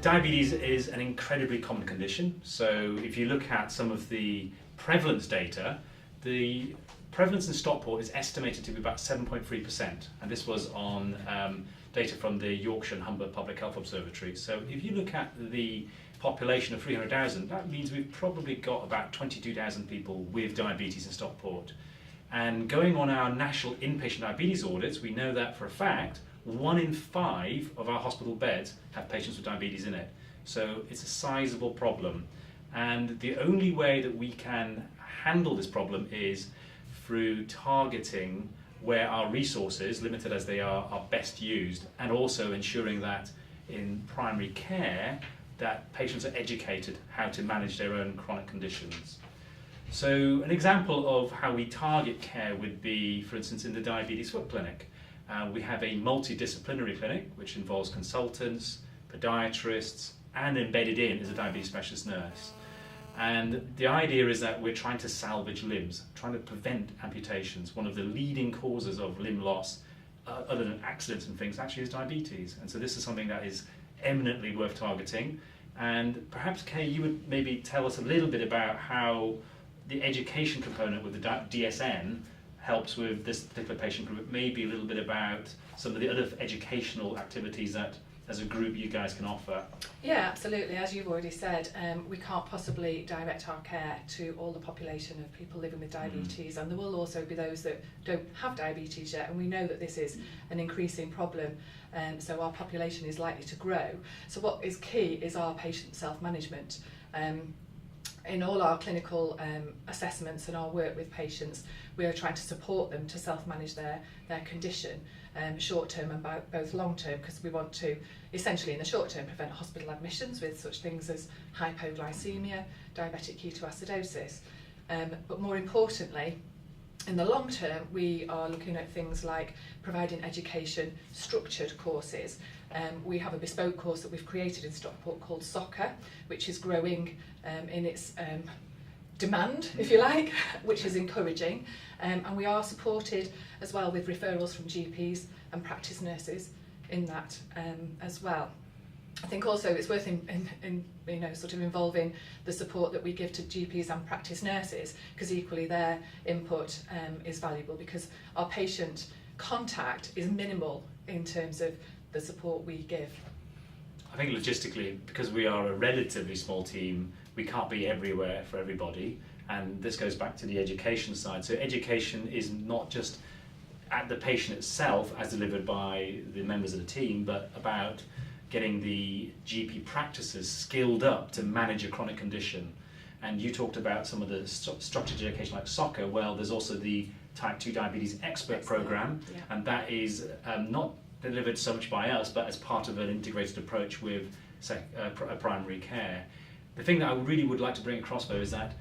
Diabetes is an incredibly common condition. So if you look at some of the prevalence data, the prevalence in Stockport is estimated to be about 7.3%, and this was on data from the Yorkshire and Humber Public Health Observatory. So if you look at the population of 300,000, that means we've probably got about 22,000 people with diabetes in Stockport. And going on our national inpatient diabetes audits, we know that for a fact 1 in 5 of our hospital beds have patients with diabetes in it. So it's a sizable problem. And the only way that we can handle this problem is through targeting where our resources, limited as they are best used, and also ensuring that in primary care that patients are educated how to manage their own chronic conditions. So an example of how we target care would be, for instance, in the Diabetes Foot Clinic. We have a multidisciplinary clinic which involves consultants, podiatrists, and embedded in is a diabetes specialist nurse. And the idea is that we're trying to salvage limbs, trying to prevent amputations. One of the leading causes of limb loss, other than accidents and things, actually is diabetes. And so this is something that is eminently worth targeting. And perhaps, Kay, you would maybe tell us a little bit about how the education component with the DSN helps with this particular patient group, maybe a little bit about some of the other educational activities that as a group you guys can offer. Yeah, absolutely. As you've already said, we can't possibly direct our care to all the population of people living with diabetes, and there will also be those that don't have diabetes yet, and we know that this is an increasing problem, so our population is likely to grow. So what is key is our patient self-management. In all our clinical assessments and our work with patients, we are trying to support them to self-manage their condition, short-term and both long-term, because we want to, essentially in the short-term, prevent hospital admissions with such things as hypoglycemia, diabetic ketoacidosis. But more importantly, in the long term, we are looking at things like providing education, structured courses. We have a bespoke course that we've created in Stockport called Soccer, which is growing in its demand, if you like, which is encouraging. And we are supported as well with referrals from GPs and practice nurses in that as well. I think also it's worth in sort of involving the support that we give to GPs and practice nurses, because equally their input is valuable, because our patient contact is minimal in terms of the support we give. I think logistically, because we are a relatively small team, we can't be everywhere for everybody, and this goes back to the education side. So education is not just at the patient itself as delivered by the members of the team, but about getting the GP practices skilled up to manage a chronic condition. And you talked about some of the structured education like Soccer. Well, there's also the Type 2 Diabetes Expert Program, yeah. And that is not delivered so much by us, but as part of an integrated approach with primary care. The thing that I really would like to bring across, though, is that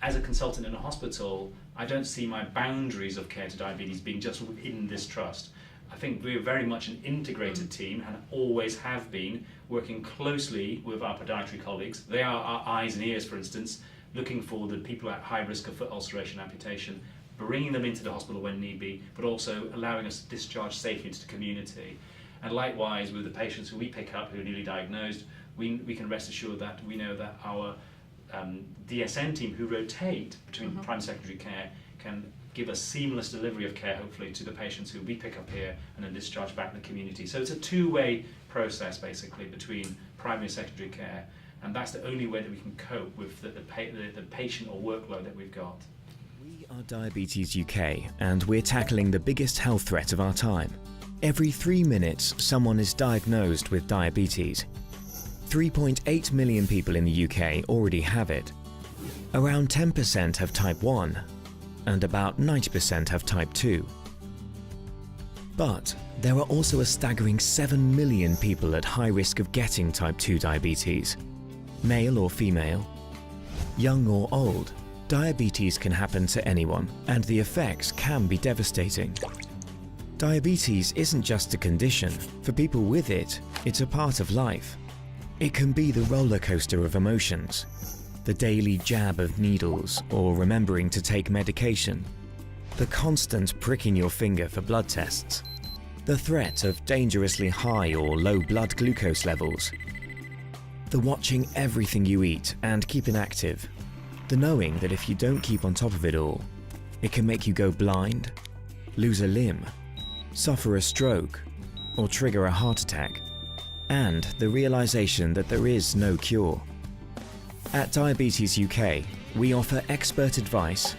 as a consultant in a hospital, I don't see my boundaries of care to diabetes being just within this trust. I think we're very much an integrated team and always have been, working closely with our podiatry colleagues. They are our eyes and ears, for instance, looking for the people at high risk of foot ulceration amputation, bringing them into the hospital when need be, but also allowing us to discharge safely into the community. And likewise with the patients who we pick up who are newly diagnosed, we can rest assured that we know that our DSN team who rotate between primary and secondary care can give a seamless delivery of care, hopefully, to the patients who we pick up here and then discharge back in the community. So it's a two-way process, basically, between primary and secondary care, and that's the only way that we can cope with the patient or workload that we've got. We are Diabetes UK, and we're tackling the biggest health threat of our time. Every 3 minutes, someone is diagnosed with diabetes. 3.8 million people in the UK already have it. Around 10% have type 1, and about 90% have type 2. But there are also a staggering 7 million people at high risk of getting type 2 diabetes. Male or female, young or old, diabetes can happen to anyone, and the effects can be devastating. Diabetes isn't just a condition. For people with it, it's a part of life. It can be the roller coaster of emotions, the daily jab of needles or remembering to take medication, the constant pricking your finger for blood tests, the threat of dangerously high or low blood glucose levels, The watching everything you eat and keeping active. The knowing that if you don't keep on top of it all, it can make you go blind, lose a limb, suffer a stroke, or trigger a heart attack. And the realization that there is no cure. At Diabetes UK, we offer expert advice,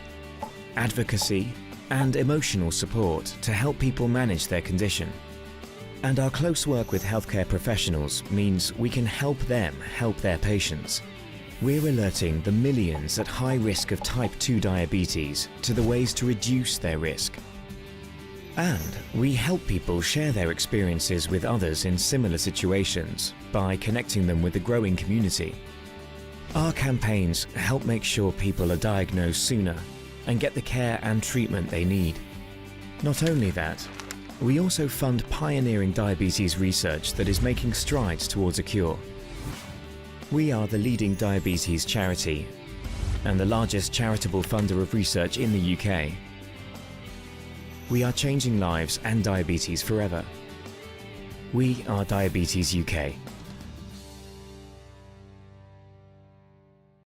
advocacy, and emotional support to help people manage their condition. And our close work with healthcare professionals means we can help them help their patients. We're alerting the millions at high risk of type 2 diabetes to the ways to reduce their risk. And we help people share their experiences with others in similar situations by connecting them with the growing community. Our campaigns help make sure people are diagnosed sooner and get the care and treatment they need. Not only that, we also fund pioneering diabetes research that is making strides towards a cure. We are the leading diabetes charity and the largest charitable funder of research in the UK. We are changing lives and diabetes forever. We are Diabetes UK.